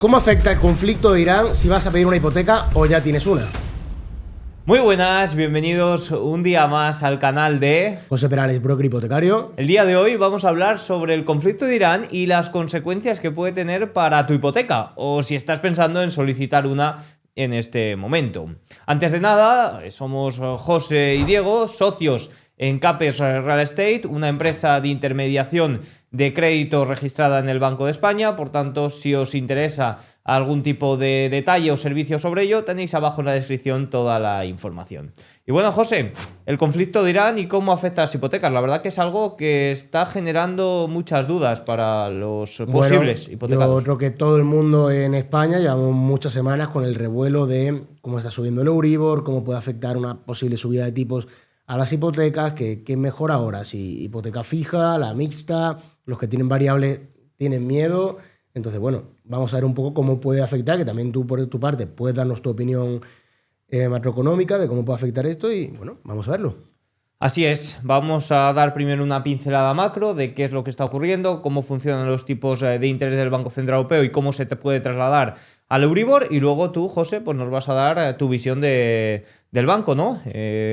¿Cómo afecta el conflicto de Irán si vas a pedir una hipoteca o ya tienes una? Muy buenas, bienvenidos un día más al canal de José Perales, broker hipotecario. El día de hoy vamos a hablar sobre el conflicto de Irán y las consecuencias que puede tener para tu hipoteca, o si estás pensando en solicitar una en este momento. Antes de nada, somos José y Diego, socios en Capes Real Estate, una empresa de intermediación de crédito registrada en el Banco de España. Por tanto, si os interesa algún tipo de detalle o servicio sobre ello, tenéis abajo en la descripción toda la información. Y bueno, José, el conflicto de Irán y cómo afecta a las hipotecas. La verdad que es algo que está generando muchas dudas para los posibles hipotecados. Yo creo que todo el mundo en España llevamos muchas semanas con el revuelo de cómo está subiendo el Euribor, cómo puede afectar una posible subida de tipos a las hipotecas, que es mejor ahora, si hipoteca fija, la mixta, los que tienen variables tienen miedo. Entonces, bueno, vamos a ver un poco cómo puede afectar, que también tú por tu parte puedes darnos tu opinión macroeconómica de cómo puede afectar esto y, bueno, vamos a verlo. Así es, vamos a dar primero una pincelada macro de qué es lo que está ocurriendo, cómo funcionan los tipos de interés del Banco Central Europeo y cómo se te puede trasladar al Euribor, y luego tú, José, pues nos vas a dar tu visión del banco, ¿no?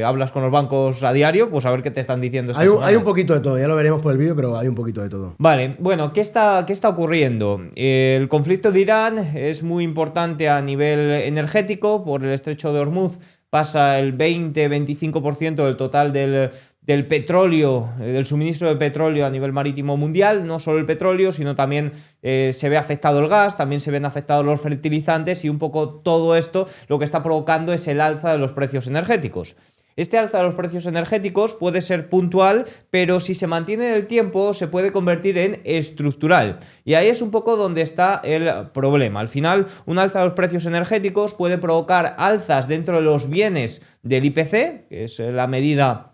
Hablas con los bancos a diario, pues a ver qué te están diciendo esta semana. Hay un poquito de todo, ya lo veremos por el vídeo, pero hay un poquito de todo. Vale, bueno, ¿qué está ocurriendo? El conflicto de Irán es muy importante a nivel energético. Por el estrecho de Hormuz pasa el 20-25% del total del petróleo, del suministro de petróleo a nivel marítimo mundial. No solo el petróleo, sino también se ve afectado el gas, también se ven afectados los fertilizantes, y un poco todo esto lo que está provocando es el alza de los precios energéticos. Este alza de los precios energéticos puede ser puntual, pero si se mantiene en el tiempo se puede convertir en estructural. Y ahí es un poco donde está el problema. Al final, un alza de los precios energéticos puede provocar alzas dentro de los bienes del IPC, que es la medida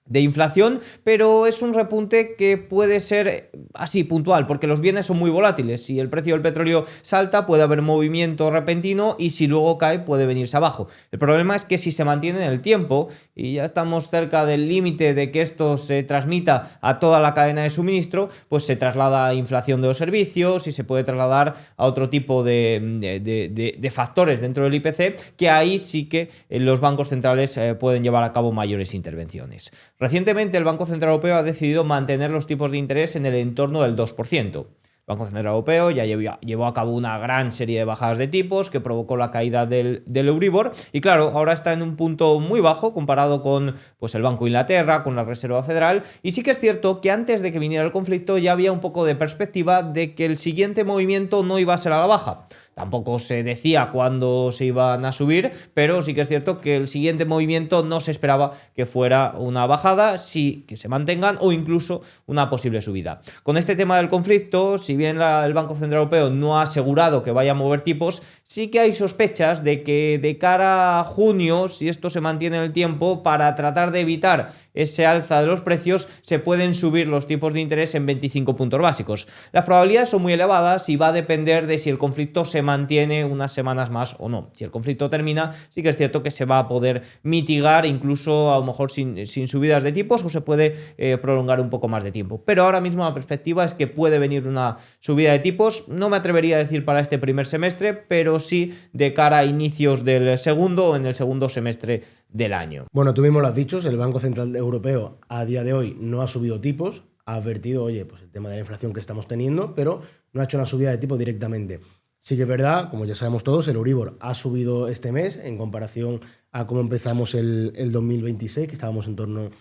de inflación, pero es un repunte que puede ser así puntual, porque los bienes son muy volátiles. Si el precio del petróleo salta, puede haber movimiento repentino, y si luego cae, puede venirse abajo. El problema es que si se mantiene en el tiempo, y ya estamos cerca del límite de que esto se transmita a toda la cadena de suministro, pues se traslada a inflación de los servicios y se puede trasladar a otro tipo de factores dentro del IPC, que ahí sí que los bancos centrales pueden llevar a cabo mayores intervenciones. Recientemente el Banco Central Europeo ha decidido mantener los tipos de interés en el entorno del 2%. El Banco Central Europeo ya llevó a cabo una gran serie de bajadas de tipos que provocó la caída del Euribor, y claro, ahora está en un punto muy bajo comparado con el Banco de Inglaterra, con la Reserva Federal. Y sí que es cierto que antes de que viniera el conflicto ya había un poco de perspectiva de que el siguiente movimiento no iba a ser a la baja. Tampoco se decía cuándo se iban a subir, pero sí que es cierto que el siguiente movimiento no se esperaba que fuera una bajada, sí que se mantengan o incluso una posible subida. Con este tema del conflicto, si bien el Banco Central Europeo no ha asegurado que vaya a mover tipos, sí que hay sospechas de que de cara a junio, si esto se mantiene en el tiempo, para tratar de evitar ese alza de los precios, se pueden subir los tipos de interés en 25 puntos básicos. Las probabilidades son muy elevadas y va a depender de si el conflicto se mantiene unas semanas más o no. Si el conflicto termina, sí que es cierto que se va a poder mitigar, incluso a lo mejor sin subidas de tipos, o se puede prolongar un poco más de tiempo. Pero ahora mismo la perspectiva es que puede venir una subida de tipos. No me atrevería a decir para este primer semestre, pero sí de cara a inicios del segundo o en el segundo semestre del año. Bueno, tú mismo lo has dicho, el Banco Central Europeo a día de hoy no ha subido tipos, ha advertido, oye, pues el tema de la inflación que estamos teniendo, pero no ha hecho una subida de tipos directamente. Sí que es verdad, como ya sabemos todos, el Euribor ha subido este mes en comparación a cómo empezamos el 2026, que estábamos en torno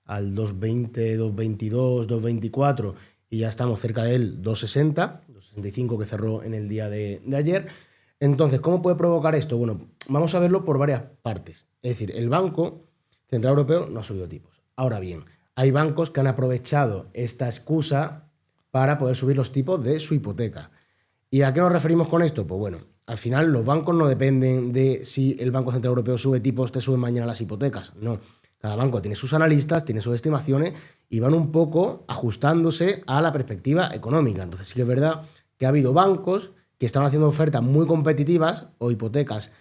al 2,20, 2,22, 2,24, y ya estamos cerca del 2,60, 2,65 que cerró en el día de ayer. Entonces, ¿cómo puede provocar esto? Bueno, vamos a verlo por varias partes. Es decir, el Banco Central Europeo no ha subido tipos. Ahora bien, hay bancos que han aprovechado esta excusa para poder subir los tipos de su hipoteca. ¿Y a qué nos referimos con esto? Pues bueno, al final los bancos no dependen de si el Banco Central Europeo sube tipos, te suben mañana las hipotecas. No, cada banco tiene sus analistas, tiene sus estimaciones y van un poco ajustándose a la perspectiva económica. Entonces sí que es verdad que ha habido bancos que están haciendo ofertas muy competitivas o hipotecas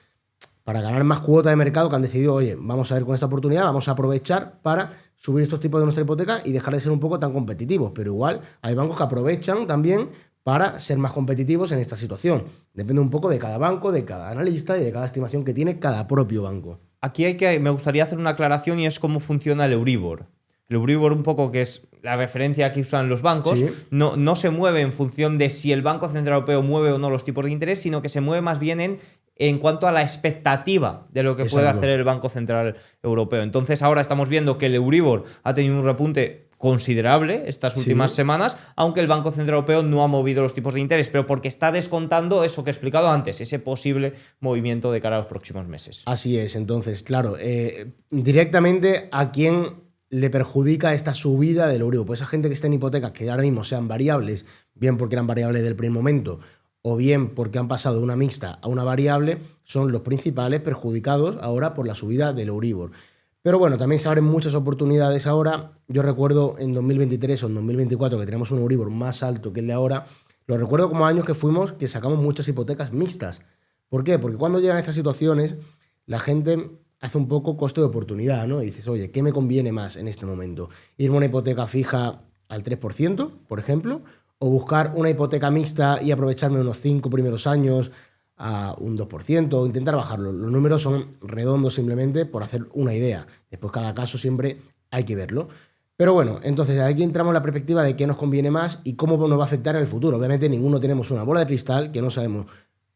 para ganar más cuota de mercado, que han decidido, oye, vamos a ver con esta oportunidad, vamos a aprovechar para subir estos tipos de nuestra hipoteca y dejar de ser un poco tan competitivos. Pero igual hay bancos que aprovechan también para ser más competitivos en esta situación. Depende un poco de cada banco, de cada analista y de cada estimación que tiene cada propio banco. Aquí me gustaría hacer una aclaración y es cómo funciona el Euribor. El Euribor un poco, que es la referencia que usan los bancos, Sí. no se mueve en función de si el Banco Central Europeo mueve o no los tipos de interés, sino que se mueve más bien en cuanto a la expectativa de lo que puede Exacto. hacer el Banco Central Europeo. Entonces ahora estamos viendo que el Euribor ha tenido un repunte considerable estas últimas semanas, aunque el Banco Central Europeo no ha movido los tipos de interés, pero porque está descontando eso que he explicado antes, ese posible movimiento de cara a los próximos meses. Así es, entonces, claro, directamente a quién le perjudica esta subida del Euribor. Pues esa gente que está en hipotecas que ahora mismo sean variables, bien porque eran variables del primer momento, o bien porque han pasado de una mixta a una variable, son los principales perjudicados ahora por la subida del Euribor. Pero bueno, también se abren muchas oportunidades ahora. Yo recuerdo en 2023 o en 2024 que tenemos un Euribor más alto que el de ahora. Lo recuerdo como años que fuimos que sacamos muchas hipotecas mixtas. ¿Por qué? Porque cuando llegan estas situaciones, la gente hace un poco coste de oportunidad, ¿no? Y dices, oye, ¿qué me conviene más en este momento? ¿Irme a una hipoteca fija al 3%, por ejemplo? ¿O buscar una hipoteca mixta y aprovecharme unos 5 primeros años a un 2%, o intentar bajarlo? Los números son redondos simplemente por hacer una idea. Después cada caso siempre hay que verlo. Pero bueno, entonces aquí entramos en la perspectiva de qué nos conviene más y cómo nos va a afectar en el futuro. Obviamente ninguno tenemos una bola de cristal, que no sabemos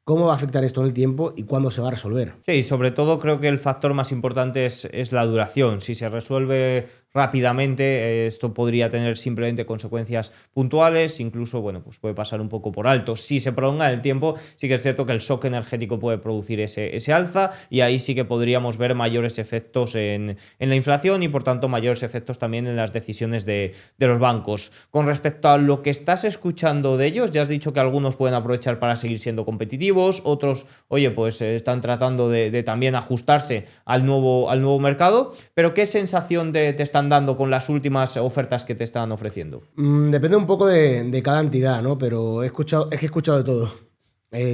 cómo va a afectar esto en el tiempo y cuándo se va a resolver. Sí, sobre todo creo que el factor más importante es la duración. Si se resuelve rápidamente, esto podría tener simplemente consecuencias puntuales, incluso, bueno, pues puede pasar un poco por alto. Si se prolonga en el tiempo, sí que es cierto que el shock energético puede producir ese alza y ahí sí que podríamos ver mayores efectos en la inflación y, por tanto, mayores efectos también en las decisiones de los bancos. Con respecto a lo que estás escuchando de ellos, ya has dicho que algunos pueden aprovechar para seguir siendo competitivos, otros, oye, pues están tratando de también ajustarse al nuevo mercado, pero ¿qué sensación te están dando con las últimas ofertas que te están ofreciendo? Depende un poco de cada entidad, ¿no? Pero he escuchado de todo.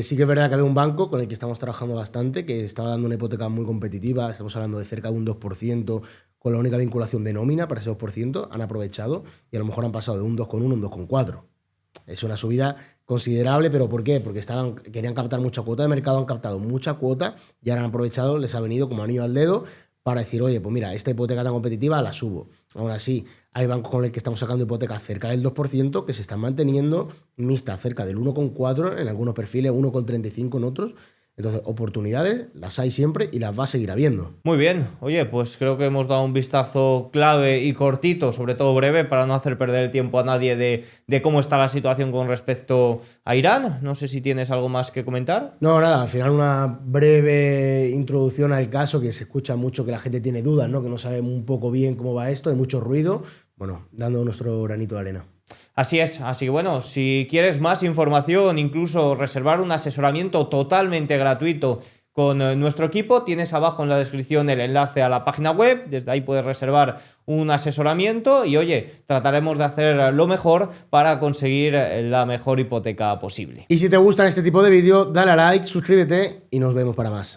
Sí que es verdad que había un banco con el que estamos trabajando bastante, que estaba dando una hipoteca muy competitiva, estamos hablando de cerca de un 2%, con la única vinculación de nómina para ese 2%, han aprovechado y a lo mejor han pasado de un 2,1 a un 2,4. Es una subida considerable, pero ¿por qué? Porque querían captar mucha cuota de mercado, han captado mucha cuota y ahora han aprovechado, les ha venido como anillo al dedo para decir, oye, pues mira, esta hipoteca tan competitiva la subo. Ahora sí, hay bancos con los que estamos sacando hipotecas cerca del 2% que se están manteniendo mixta cerca del 1,4 en algunos perfiles, 1,35 en otros. Entonces, oportunidades las hay siempre y las va a seguir habiendo. Muy bien, oye, pues creo que hemos dado un vistazo clave y cortito, sobre todo breve, para no hacer perder el tiempo a nadie de cómo está la situación con respecto a Irán. No sé si tienes algo más que comentar. No, nada, al final una breve introducción al caso, que se escucha mucho que la gente tiene dudas, ¿no? Que no sabe un poco bien cómo va esto, hay mucho ruido. Bueno, dando nuestro granito de arena. Así es, así que bueno, si quieres más información, incluso reservar un asesoramiento totalmente gratuito con nuestro equipo, tienes abajo en la descripción el enlace a la página web, desde ahí puedes reservar un asesoramiento y oye, trataremos de hacer lo mejor para conseguir la mejor hipoteca posible. Y si te gustan este tipo de vídeos, dale a like, suscríbete y nos vemos para más.